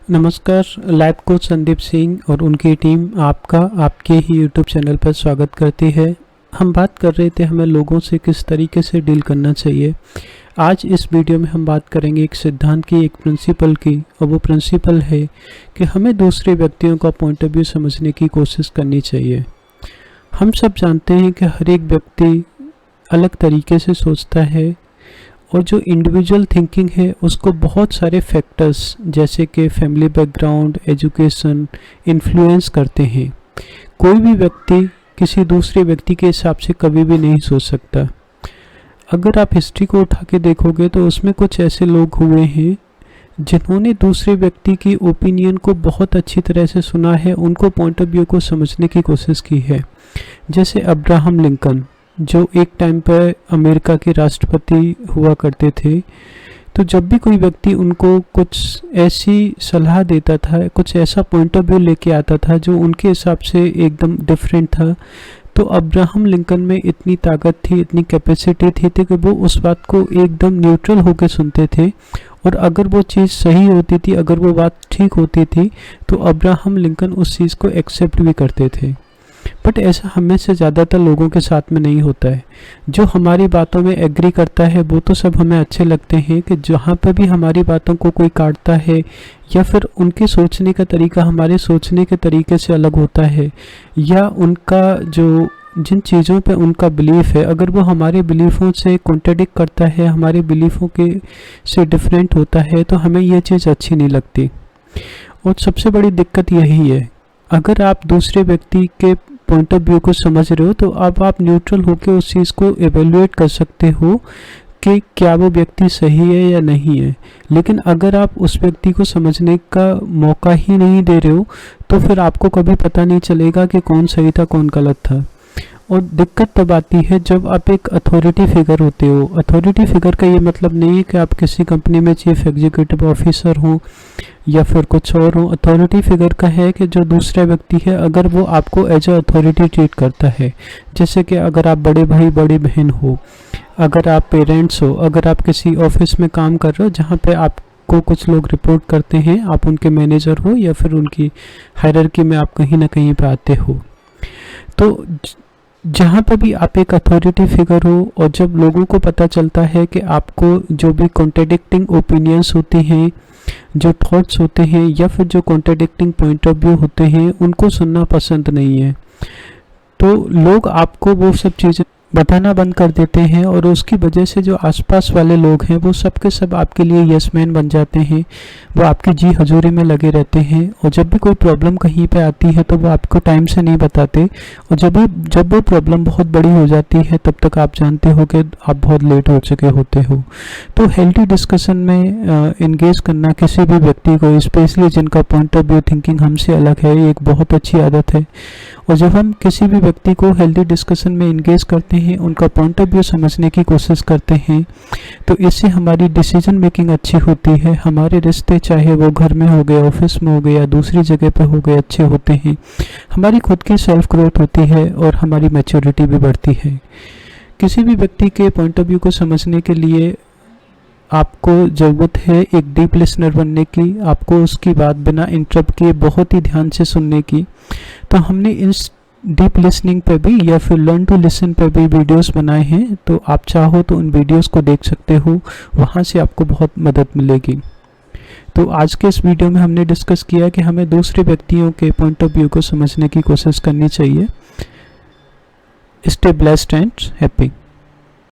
नमस्कार। Life coach Sandeep Singh और उनकी टीम आपका आपके ही यूट्यूब चैनल पर स्वागत करती है। हम बात कर रहे थे हमें लोगों से किस तरीके से डील करना चाहिए। आज इस वीडियो में हम बात करेंगे एक सिद्धांत की, एक प्रिंसिपल की, और वो प्रिंसिपल है कि हमें दूसरे व्यक्तियों का पॉइंट ऑफ व्यू समझने की कोशिश करनी चाहिए। हम सब जानते हैं कि हर एक व्यक्ति अलग तरीके से सोचता है और जो इंडिविजुअल थिंकिंग है उसको बहुत सारे फैक्टर्स जैसे कि फैमिली बैकग्राउंड, एजुकेशन इन्फ्लुएंस करते हैं। कोई भी व्यक्ति किसी दूसरे व्यक्ति के हिसाब से कभी भी नहीं सोच सकता। अगर आप हिस्ट्री को उठा के देखोगे तो उसमें कुछ ऐसे लोग हुए हैं जिन्होंने दूसरे व्यक्ति की ओपिनियन को बहुत अच्छी तरह से सुना है, उनको पॉइंट ऑफ व्यू को समझने की कोशिश की है। जैसे अब्राहम लिंकन जो एक टाइम पर अमेरिका के राष्ट्रपति हुआ करते थे, तो जब भी कोई व्यक्ति उनको कुछ ऐसी सलाह देता था, कुछ ऐसा पॉइंट ऑफ व्यू लेके आता था जो उनके हिसाब से एकदम डिफरेंट था, तो अब्राहम लिंकन में इतनी ताकत थी, इतनी कैपेसिटी थी कि वो उस बात को एकदम न्यूट्रल होकर सुनते थे। और अगर वो चीज़ सही होती थी, अगर वो बात ठीक होती थी, तो अब्राहम लिंकन उस चीज़ को एक्सेप्ट भी करते थे। बट ऐसा हमें से ज़्यादातर लोगों के साथ में नहीं होता है। जो हमारी बातों में एग्री करता है वो तो सब हमें अच्छे लगते हैं, कि जहाँ पर भी हमारी बातों को कोई काटता है या फिर उनके सोचने का तरीका हमारे सोचने के तरीके से अलग होता है, या उनका जो जिन चीज़ों पे उनका बिलीफ है अगर वो हमारे बिलीफों से कॉन्ट्रडिक्ट करता है, हमारे बिलीफों के से डिफरेंट होता है, तो हमें ये चीज़ अच्छी नहीं लगती। और सबसे बड़ी दिक्कत यही है, अगर आप दूसरे व्यक्ति के पॉइंट ऑफ व्यू को समझ रहे हो तो अब आप न्यूट्रल होकर उस चीज़ को एवेल्युएट कर सकते हो कि क्या वो व्यक्ति सही है या नहीं है। लेकिन अगर आप उस व्यक्ति को समझने का मौका ही नहीं दे रहे हो तो फिर आपको कभी पता नहीं चलेगा कि कौन सही था कौन गलत था। और दिक्कत तब आती है जब आप एक अथॉरिटी फिगर होते हो। अथॉरिटी फिगर का ये मतलब नहीं है कि आप किसी कंपनी में चीफ एग्जीक्यूटिव ऑफिसर हो या फिर कुछ और हो। अथॉरिटी फिगर का है कि जो दूसरा व्यक्ति है अगर वो आपको एज अ अथॉरिटी ट्रीट करता है, जैसे कि अगर आप बड़े भाई बड़ी बहन हो, अगर आप पेरेंट्स हो, अगर आप किसी ऑफिस में काम कर रहे हो जहाँ पे आपको कुछ लोग रिपोर्ट करते हैं, आप उनके मैनेजर हो या फिर उनकी हायरार्की में आप कहीं ना कहीं पे आते हो, तो जहाँ पर भी आप एक अथॉरिटी फिगर हो और जब लोगों को पता चलता है कि आपको जो भी कॉन्ट्रडिक्टिंग ओपिनियंस होती हैं, जो थॉट्स होते हैं या फिर जो कॉन्ट्रडिक्टिंग पॉइंट ऑफ व्यू होते हैं उनको सुनना पसंद नहीं है, तो लोग आपको वो सब चीज़ें बताना बंद कर देते हैं और उसकी वजह से जो आसपास वाले लोग हैं वो सब के सब आपके लिए यस मैन बन जाते हैं। वो आपकी जी हजूरी में लगे रहते हैं और जब भी कोई प्रॉब्लम कहीं पे आती है तो वो आपको टाइम से नहीं बताते, और जब वो प्रॉब्लम बहुत बड़ी हो जाती है तब तक आप जानते हो कि आप बहुत लेट हो चुके होते हो। तो हेल्दी डिस्कशन में इंगेज करना किसी भी व्यक्ति को, स्पेशली जिनका पॉइंट ऑफ व्यू थिंकिंग हमसे अलग है, ये एक बहुत अच्छी आदत है। और जब हम किसी भी व्यक्ति को हेल्दी डिस्कशन में इंगेज करते हैं, उनका पॉइंट ऑफ व्यू समझने की कोशिश करते हैं, तो इससे हमारी डिसीजन मेकिंग अच्छी होती है। हमारे रिश्ते चाहे वो घर में हो गए, ऑफिस में हो गए या दूसरी जगह पर हो गए, अच्छे होते हैं। हमारी खुद की सेल्फ ग्रोथ होती है और हमारी मैच्योरिटी भी बढ़ती है। किसी भी व्यक्ति के पॉइंट ऑफ व्यू को समझने के लिए आपको ज़रूरत है एक डीप लिसनर बनने की, आपको उसकी बात बिना इंटरप्ट किए बहुत ही ध्यान से सुनने की। तो हमने इस डीप लिसनिंग पे भी या फिर लर्न टू लिसन पे भी वीडियोस बनाए हैं, तो आप चाहो तो उन वीडियोस को देख सकते हो, वहाँ से आपको बहुत मदद मिलेगी। तो आज के इस वीडियो में हमने डिस्कस किया कि हमें दूसरे व्यक्तियों के पॉइंट ऑफ व्यू को समझने की कोशिश करनी चाहिए। Stay blessed and happy.